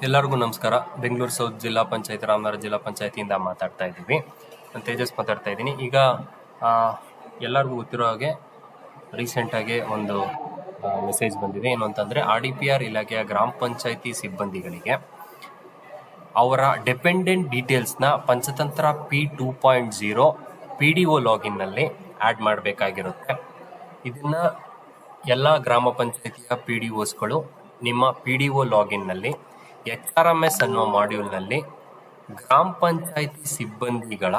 ಎಲ್ಲರಿಗೂ ನಮಸ್ಕಾರ. ಬೆಂಗಳೂರು ಸೌತ್ ಜಿಲ್ಲಾ ಪಂಚಾಯತ್, ರಾಮನಗರ ಜಿಲ್ಲಾ ಪಂಚಾಯತಿಯಿಂದ ಮಾತಾಡ್ತಾ ಇದ್ದೀವಿ. ನಾನು ತೇಜಸ್ ಮಾತಾಡ್ತಾ ಇದ್ದೀನಿ. ಈಗ ಎಲ್ಲರಿಗೂ ಗೊತ್ತಿರೋ ಹಾಗೆ ರೀಸೆಂಟಾಗಿ ಒಂದು ಮೆಸೇಜ್ ಬಂದಿದೆ. ಏನು ಅಂತಂದರೆ, RDPR ಇಲಾಖೆಯ ಗ್ರಾಮ ಪಂಚಾಯತಿ ಸಿಬ್ಬಂದಿಗಳಿಗೆ ಅವರ ಡಿಪೆಂಡೆಂಟ್ ಡೀಟೇಲ್ಸ್ನ ಪಂಚತಂತ್ರ P2.0 PDO ಲಾಗಿನ್ನಲ್ಲಿ ಆ್ಯಡ್ ಮಾಡಬೇಕಾಗಿರುತ್ತೆ. ಇದನ್ನು ಎಲ್ಲ ಗ್ರಾಮ ಪಂಚಾಯತಿಯ PDOಸ್ಗಳು ನಿಮ್ಮ PDO ಲಾಗಿನ್ನಲ್ಲಿ HRMS ಅನ್ನೋ ಮಾಡ್ಯೂಲ್ನಲ್ಲಿ ಗ್ರಾಮ ಪಂಚಾಯತಿ ಸಿಬ್ಬಂದಿಗಳ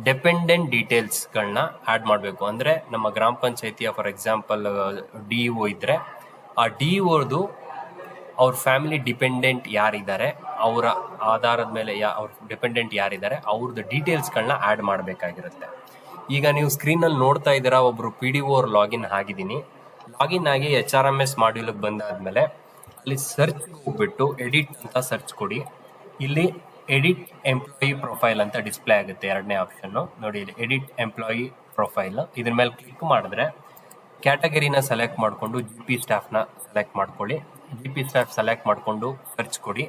ಡಿಪೆಂಡೆಂಟ್ ಡೀಟೇಲ್ಸ್ಗಳನ್ನ ಆ್ಯಡ್ ಮಾಡಬೇಕು. ಅಂದರೆ ನಮ್ಮ ಗ್ರಾಮ ಪಂಚಾಯತಿಯ ಫಾರ್ ಎಕ್ಸಾಂಪಲ್ DEO ಇದ್ದರೆ, ಆ DEOದು ಅವ್ರ ಫ್ಯಾಮಿಲಿ ಡಿಪೆಂಡೆಂಟ್ ಯಾರಿದ್ದಾರೆ, ಅವರ ಆಧಾರದ ಮೇಲೆ ಅವ್ರ ಡಿಪೆಂಡೆಂಟ್ ಯಾರಿದ್ದಾರೆ ಅವ್ರದ್ದು ಡೀಟೇಲ್ಸ್ಗಳನ್ನ ಆ್ಯಡ್ ಮಾಡಬೇಕಾಗಿರುತ್ತೆ. ಈಗ ನೀವು ಸ್ಕ್ರೀನಲ್ಲಿ ನೋಡ್ತಾ ಇದ್ದೀರಾ, ಒಬ್ಬರು PDO ಅವ್ರ ಲಾಗಿನ್ ಆಗಿದ್ದೀನಿ. ಲಾಗಿನ್ ಆಗಿ HRMS ಮಾಡ್ಯೂಲಿಗೆ ಬಂದಾದ್ಮೇಲೆ ಅಲ್ಲಿ ಸರ್ಚ್ ಹೋಗ್ಬಿಟ್ಟು ಎಡಿಟ್ ಅಂತ ಸರ್ಚ್ ಕೊಡಿ. ಇಲ್ಲಿ ಎಡಿಟ್ ಎಂಪ್ಲಾಯಿ ಪ್ರೊಫೈಲ್ ಅಂತ ಡಿಸ್ಪ್ಲೇ ಆಗುತ್ತೆ, ಎರಡನೇ ಆಪ್ಷನ್ನು ನೋಡಿ. ಇಲ್ಲಿ ಎಡಿಟ್ ಎಂಪ್ಲಾಯಿ ಪ್ರೊಫೈಲ್, ಇದ್ರ ಮೇಲೆ ಕ್ಲಿಕ್ ಮಾಡಿದ್ರೆ ಕ್ಯಾಟಗರಿನ ಸೆಲೆಕ್ಟ್ ಮಾಡಿಕೊಂಡು GP ಸ್ಟಾಫ್ನ ಸೆಲೆಕ್ಟ್ ಮಾಡ್ಕೊಳ್ಳಿ. GP ಸ್ಟಾಫ್ ಸೆಲೆಕ್ಟ್ ಮಾಡಿಕೊಂಡು ಸರ್ಚ್ ಕೊಡಿ.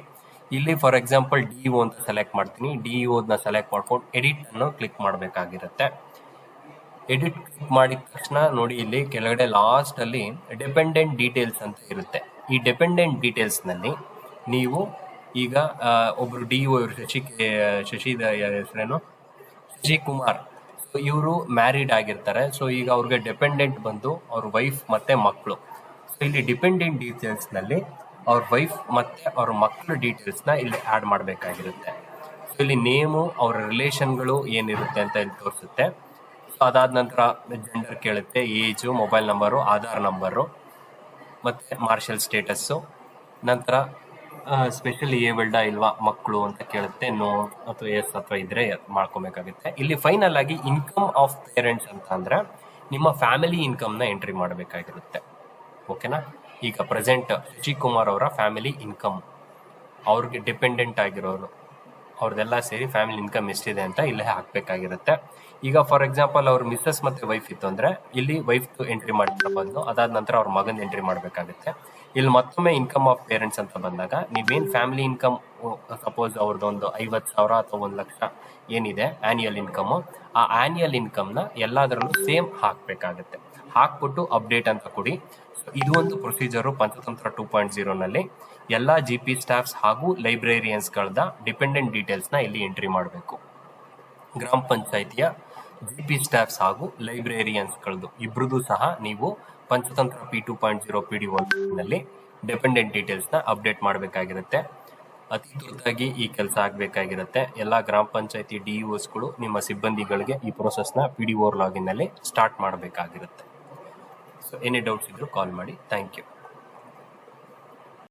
ಇಲ್ಲಿ ಫಾರ್ ಎಕ್ಸಾಂಪಲ್ DEO ಅಂತ ಸೆಲೆಕ್ಟ್ ಮಾಡ್ತೀನಿ. DEOನ ಸೆಲೆಕ್ಟ್ ಮಾಡ್ಕೊಂಡು ಎಡಿಟ್ ಅನ್ನು ಕ್ಲಿಕ್ ಮಾಡಬೇಕಾಗಿರುತ್ತೆ. ಎಡಿಟ್ ಕ್ಲಿಕ್ ಮಾಡಿದ ತಕ್ಷಣ ನೋಡಿ, ಇಲ್ಲಿ ಕೆಳಗಡೆ ಲಾಸ್ಟ್ ಅಲ್ಲಿ ಡಿಪೆಂಡೆಂಟ್ ಡೀಟೇಲ್ಸ್ ಅಂತ ಇರುತ್ತೆ. ಈ ಡಿಪೆಂಡೆಂಟ್ ಡೀಟೇಲ್ಸ್ನಲ್ಲಿ ನೀವು ಈಗ ಒಬ್ರು DEO ಇವರು ಶಶಿದ ಹೆಸರೇನು ಶಶಿಕುಮಾರ್, ಇವರು ಮ್ಯಾರಿಡ್ ಆಗಿರ್ತಾರೆ. ಸೊ ಈಗ ಅವ್ರಿಗೆ ಡಿಪೆಂಡೆಂಟ್ ಬಂದು ಅವ್ರ ವೈಫ್ ಮತ್ತೆ ಮಕ್ಕಳು. ಸೊ ಇಲ್ಲಿ ಡಿಪೆಂಡೆಂಟ್ ಡೀಟೇಲ್ಸ್ನಲ್ಲಿ ಅವ್ರ ವೈಫ್ ಮತ್ತೆ ಅವ್ರ ಮಕ್ಕಳ ಡೀಟೇಲ್ಸ್ನ ಇಲ್ಲಿ ಆ್ಯಡ್ ಮಾಡಬೇಕಾಗಿರುತ್ತೆ. ಸೊ ಇಲ್ಲಿ ನೇಮು, ಅವ್ರ ರಿಲೇಷನ್ಗಳು ಏನಿರುತ್ತೆ ಅಂತ ಇಲ್ಲಿ ತೋರಿಸುತ್ತೆ. ಅದಾದ ನಂತರ ಜೆಂಡರ್ ಕೇಳುತ್ತೆ, age, mobile number, Aadhaar number ಮತ್ತು ಮಾರ್ಷಲ್ ಸ್ಟೇಟಸ್ಸು. ನಂತರ ಸ್ಪೆಷಲಿ ಏಬಲ್ಡಾ ಇಲ್ವಾ ಮಕ್ಕಳು ಅಂತ ಕೇಳುತ್ತೆ, ನೋ ಅಥವಾ ಎಸ್ ಅಥವಾ ಇದ್ರೆ ಮಾಡ್ಕೊಬೇಕಾಗುತ್ತೆ. ಇಲ್ಲಿ ಫೈನಲ್ ಆಗಿ ಇನ್ಕಮ್ ಆಫ್ ಪೇರೆಂಟ್ಸ್ ಅಂತ ಅಂದರೆ ನಿಮ್ಮ ಫ್ಯಾಮಿಲಿ ಇನ್ಕಮ್ನ ಎಂಟ್ರಿ ಮಾಡಬೇಕಾಗಿರುತ್ತೆ. ಓಕೆನಾ? ಈಗ ಪ್ರೆಸೆಂಟ್ ಶಶಿಕುಮಾರ್ ಅವರ ಫ್ಯಾಮಿಲಿ ಇನ್ಕಮ್, ಅವ್ರಿಗೆ ಡಿಪೆಂಡೆಂಟ್ ಆಗಿರೋರು ಅವ್ರದ್ದೆಲ್ಲ ಸೇರಿ ಫ್ಯಾಮಿಲಿ ಇನ್ಕಮ್ ಎಷ್ಟಿದೆ ಅಂತ ಇಲ್ಲೇ ಹಾಕಬೇಕಾಗಿರುತ್ತೆ. ಈಗ ಫಾರ್ ಎಕ್ಸಾಂಪಲ್ ಅವ್ರ ಮಿಸ್ಸಸ್ ಮತ್ತು ವೈಫ್ ಇತ್ತು ಅಂದರೆ ಇಲ್ಲಿ ವೈಫ್ದು ಎಂಟ್ರಿ ಮಾಡ್ತಾ ಬಂದು ಅದಾದ ನಂತರ ಅವ್ರ ಮಗನ ಎಂಟ್ರಿ ಮಾಡಬೇಕಾಗುತ್ತೆ. ಇಲ್ಲಿ ಮತ್ತೊಮ್ಮೆ ಇನ್ಕಮ್ ಆಫ್ ಪೇರೆಂಟ್ಸ್ ಅಂತ ಬಂದಾಗ ನೀವೇನು ಫ್ಯಾಮಿಲಿ ಇನ್ಕಮ್, ಸಪೋಸ್ ಅವ್ರದ್ದೊಂದು 50,000 ಅಥವಾ 1,00,000 ಏನಿದೆ ಆ್ಯನ್ಯಲ್ ಇನ್ಕಮು, ಆ ಆ್ಯನ್ಯಲ್ ಇನ್ಕಮ್ನ ಎಲ್ಲದರಲ್ಲೂ ಸೇಮ್ ಹಾಕಬೇಕಾಗುತ್ತೆ. ಹಾಕ್ಬಿಟ್ಟು ಅಪ್ಡೇಟ್ ಅಂತ ಕೊಡಿ. ಇದು ಒಂದು ಪ್ರೊಸೀಜರು ಪಂಚತಂತ್ರ 2.0ನಲ್ಲಿ ಎಲ್ಲ GP ಸ್ಟಾಫ್ಸ್ ಹಾಗೂ ಲೈಬ್ರೇರಿಯನ್ಸ್ಗಳದ ಡಿಪೆಂಡೆಂಟ್ ಡೀಟೇಲ್ಸ್ನ ಇಲ್ಲಿ ಎಂಟ್ರಿ ಮಾಡಬೇಕು. ಗ್ರಾಮ ಪಂಚಾಯಿತಿಯ GP ಸ್ಟಾಫ್ಸ್ ಹಾಗೂ ಲೈಬ್ರೇರಿಯನ್ಸ್ಗಳದ್ದು ಇಬ್ಬರದು ಸಹ ನೀವು ಪಂಚತಂತ್ರ P2.0 PDO ಡಿಪೆಂಡೆಂಟ್ ಡೀಟೇಲ್ಸ್ನ ಅಪ್ಡೇಟ್ ಮಾಡಬೇಕಾಗಿರುತ್ತೆ. ಅತಿ ತುರ್ತಾಗಿ ಈ ಕೆಲಸ ಆಗಬೇಕಾಗಿರುತ್ತೆ. ಎಲ್ಲ ಗ್ರಾಮ ಪಂಚಾಯಿತಿ DEOಸ್ಗಳು ನಿಮ್ಮ ಸಿಬ್ಬಂದಿಗಳಿಗೆ ಈ ಪ್ರೊಸೆಸ್ನ PDO ಲಾಗಿನ್ನಲ್ಲಿ ಸ್ಟಾರ್ಟ್ ಮಾಡಬೇಕಾಗಿರುತ್ತೆ. ಸೊ ಎನಿ ಡೌಟ್ಸ್ ಇದ್ರೂ ಕಾಲ್ ಮಾಡಿ. Thank you.